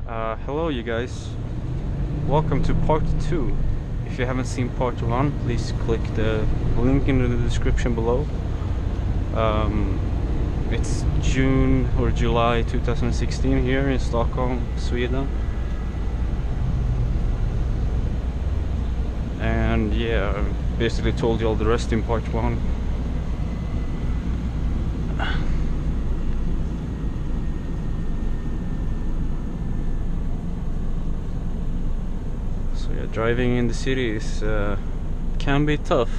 Hello you guys, welcome to part 2. If you haven't seen part 1, please click the link in the description below. It's June or July 2016 here in Stockholm, Sweden. And yeah, I basically told you all the rest in part 1. So yeah, driving in the city is can be tough.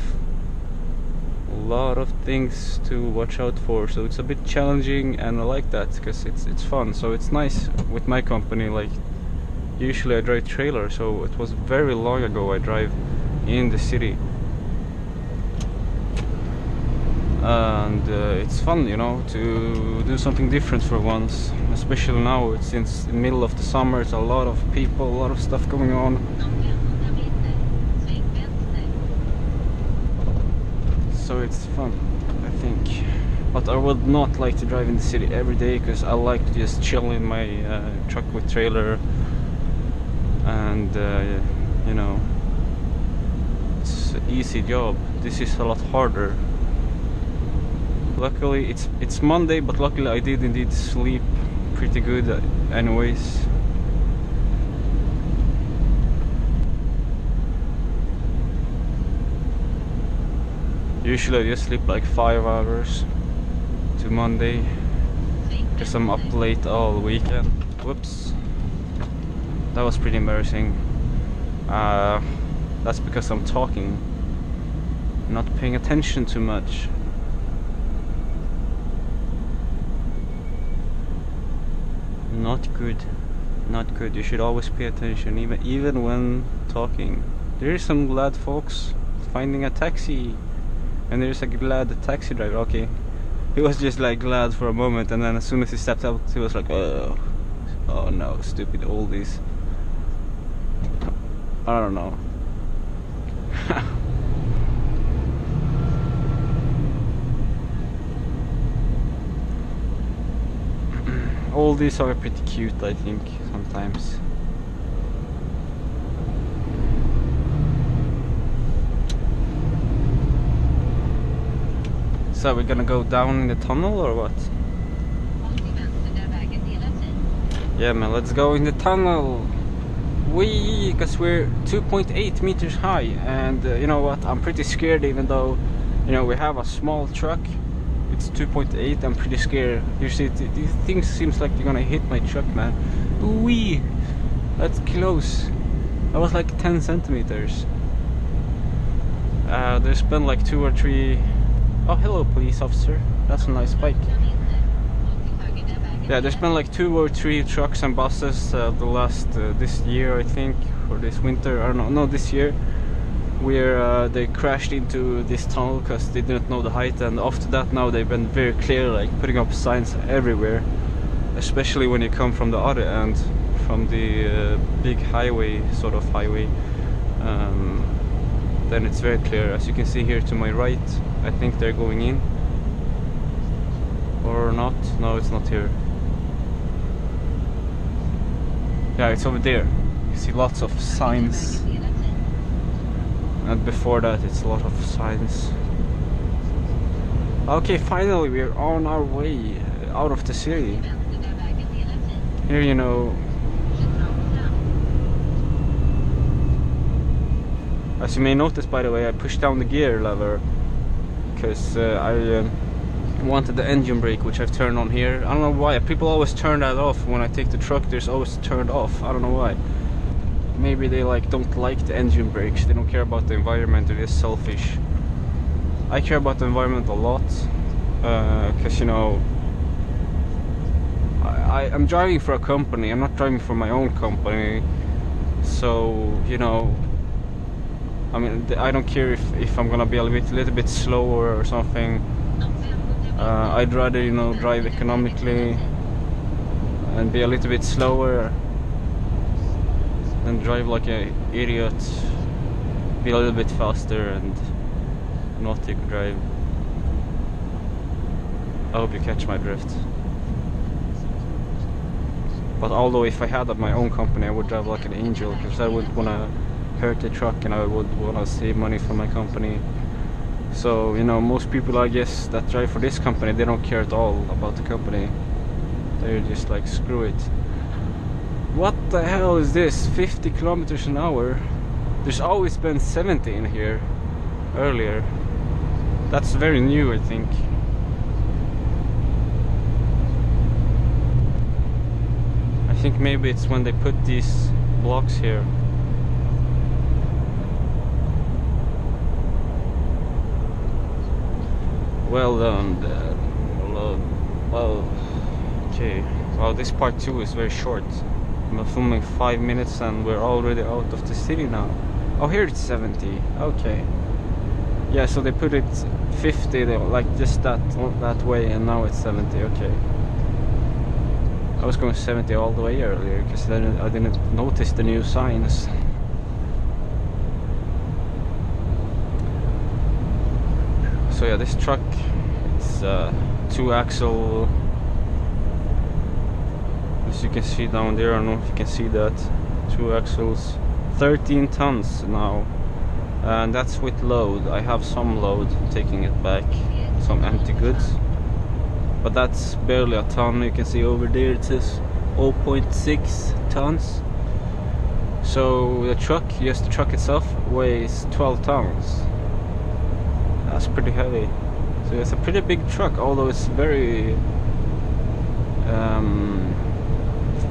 A lot of things to watch out for, so it's a bit challenging, and I like that because it's fun. So it's nice with my company. Like usually I drive trailer, so it was very long ago I drive in the city, and it's fun, you know, to do something different for once. Especially now, it's since the middle of the summer. It's a lot of people, a lot of stuff going on. So it's fun, I think. But I would not like to drive in the city every day, because I like to just chill in my truck with trailer, and you know, it's an easy job. This is a lot harder. Luckily it's Monday, but luckily I did indeed sleep pretty good anyways. Usually I just sleep like 5 hours to Monday, because I'm up late all weekend. Whoops, that was pretty embarrassing. That's because I'm talking, not paying attention too much. Not good, not good. You should always pay attention, even when talking. There is some glad folks finding a taxi, and there's a glad taxi driver. Okay, he was just like glad for a moment, and then as soon as he stepped out, he was like, oh no, stupid oldies. I don't know. Oldies are pretty cute, I think, sometimes. So we're gonna go down in the tunnel or what? Yeah man, let's go in the tunnel. Because we're 2.8 meters high, and you know what, I'm pretty scared. Even though, you know, we have a small truck, it's 2.8, I'm pretty scared. You see, these things seems like they're gonna hit my truck, man. Wee, that's close. That was like 10 centimeters. There's been like 2 or 3. Oh, hello police officer, that's a nice bike. Yeah, there's been like 2 or 3 trucks and buses the last this year, I think, or this winter, I don't know, no, this year, where they crashed into this tunnel because they didn't know the height. And after that, now they've been very clear, like putting up signs everywhere, especially when you come from the other end, from the big highway, sort of highway. Then it's very clear. As you can see here to my right, I think they're going in, or not. No, it's not here. Yeah, it's over there. You see lots of signs, and before that it's a lot of signs. Okay, finally we're on our way out of the city. Here, you know, as you may notice, by the way, I pushed down the gear lever because I wanted the engine brake, which I've turned on here. I don't know why. People always turn that off when I take the truck. There's always turned off. I don't know why. Maybe they don't like the engine brakes. They don't care about the environment. They're just selfish. I care about the environment a lot, because you know, I'm driving for a company. I'm not driving for my own company. So you know, I mean, I don't care if I'm gonna be a little bit slower or something. I'd rather, you know, drive economically and be a little bit slower than drive like an idiot, be a little bit faster and not take a drive. I hope you catch my drift. But although if I had my own company, I would drive like an angel, because I wouldn't want to hurt the truck and I would want to save money for my company. So, you know, most people, I guess, that drive for this company, they don't care at all about the company. They're just like, screw it. What the hell is this? 50 kilometers an hour? There's always been 70 in here earlier. That's very new, I think. I think maybe it's when they put these blocks here. Well done. Well, okay. Well, this part 2 is very short. I'm filming 5 minutes and we're already out of the city now. Oh, here it's 70. Okay. Yeah, so they put it 50, like just that way, and now it's 70. Okay. I was going 70 all the way earlier because I didn't notice the new signs. So yeah, this truck, it's 2-axle. As you can see down there, I don't know if you can see that. 2 axles, 13 tons now, and that's with load. I have some load taking it back, some empty goods, but that's barely a ton. You can see over there it says 0.6 tons. So the truck, yes, the truck itself weighs 12 tons. That's pretty heavy. So it's a pretty big truck, although it's very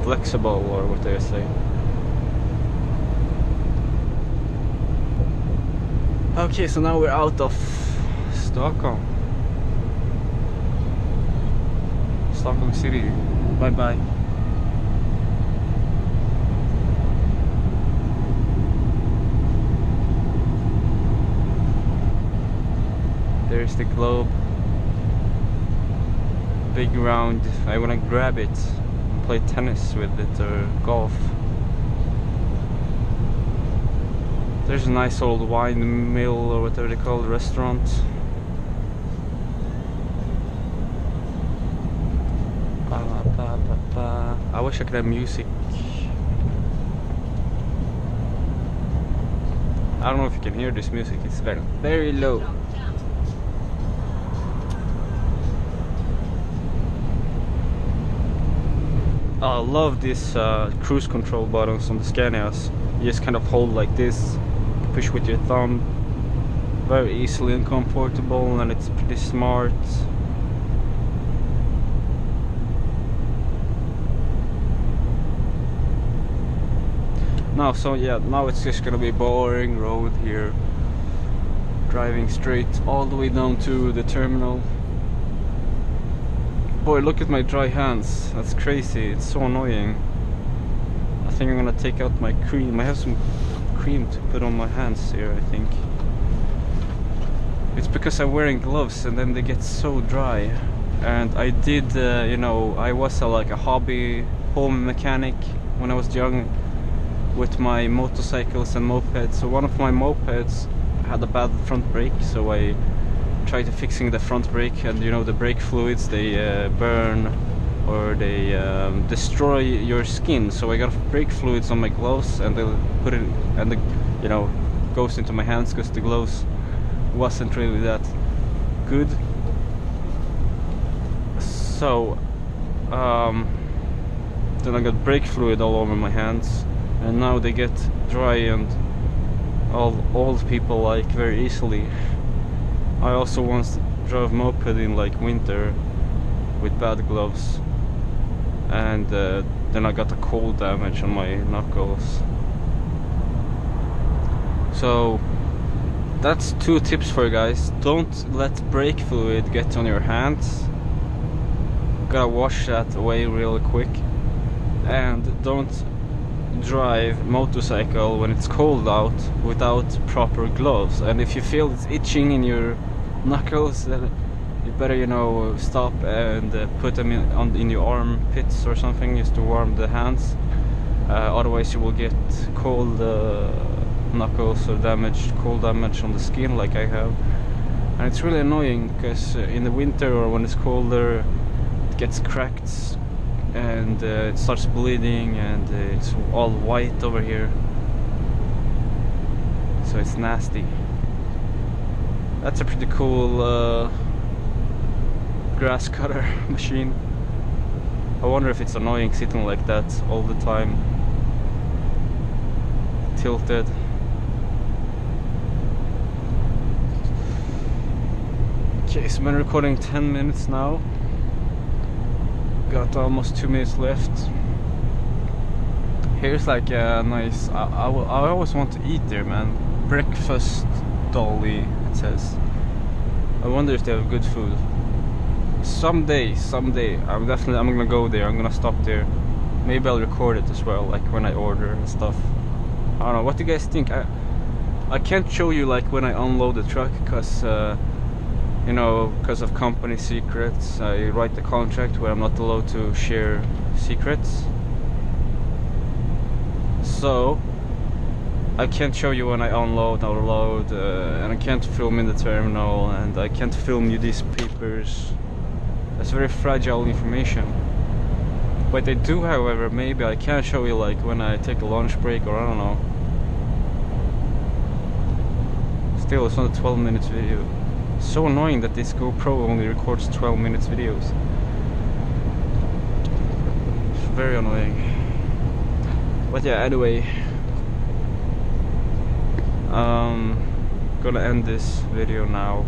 flexible, or what do you say. Okay, so now we're out of Stockholm. Stockholm City. Bye bye. There's the globe. Big round. I wanna grab it and play tennis with it, or golf. There's a nice old wine mill, or whatever they call it, restaurant. I wish I could have music. I don't know if you can hear this music, it's very, very low. I love these cruise control buttons on the Scanias. You just kind of hold like this, push with your thumb, very easily and comfortable, and it's pretty smart. Now, so yeah, now it's just gonna be boring road here, driving straight all the way down to the terminal. Boy, look at my dry hands. That's crazy. It's so annoying. I think I'm gonna take out my cream. I have some cream to put on my hands here, I think. It's because I'm wearing gloves and then they get so dry. And I did, you know, I was like a hobby home mechanic when I was young with my motorcycles and mopeds. So one of my mopeds had a bad front brake, so I tried to fixing the front brake, and you know, the brake fluids, they burn or they destroy your skin. So I got brake fluids on my gloves, and they put it, and the, you know, goes into my hands because the gloves wasn't really that good. So then I got brake fluid all over my hands, and now they get dry, and all old people like very easily. I also once drove moped in like winter with bad gloves, and then I got a cold damage on my knuckles. So that's 2 tips for you guys. Don't let brake fluid get on your hands. Gotta wash that away really quick. And don't drive motorcycle when it's cold out without proper gloves. And if you feel it's itching in your knuckles, then you better, you know, stop and put them in your armpits or something, just to warm the hands. Otherwise you will get cold knuckles or cold damage on the skin like I have. And it's really annoying because in the winter or when it's colder, it gets cracked and it starts bleeding, and it's all white over here, so it's nasty. That's a pretty cool grass cutter machine. I wonder if it's annoying sitting like that all the time, tilted. Okay, so I've been recording 10 minutes now. Got almost 2 minutes left. Here's like a nice, I always want to eat there, man. Breakfast dolly, it says. I wonder if they have good food. Someday I'm gonna go there. I'm gonna stop there. Maybe I'll record it as well, like when I order and stuff. I don't know, what do you guys think? I can't show you like when I unload the truck, because you know, because of company secrets. I write the contract where I'm not allowed to share secrets. So I can't show you when I unload or load, and I can't film in the terminal, and I can't film you these papers. That's very fragile information. But I do, however, maybe I can show you like when I take a lunch break, or I don't know. Still, it's not a 12 minutes video. It's so annoying that this GoPro only records 12 minutes videos. It's very annoying. But yeah, anyway, gonna end this video now.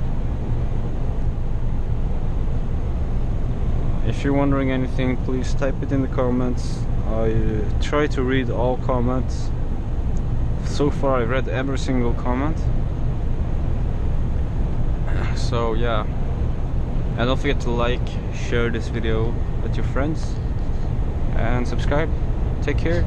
If you're wondering anything, please type it in the comments. I try to read all comments. So far I've read every single comment. So yeah, and don't forget to like, share this video with your friends, and subscribe. Take care.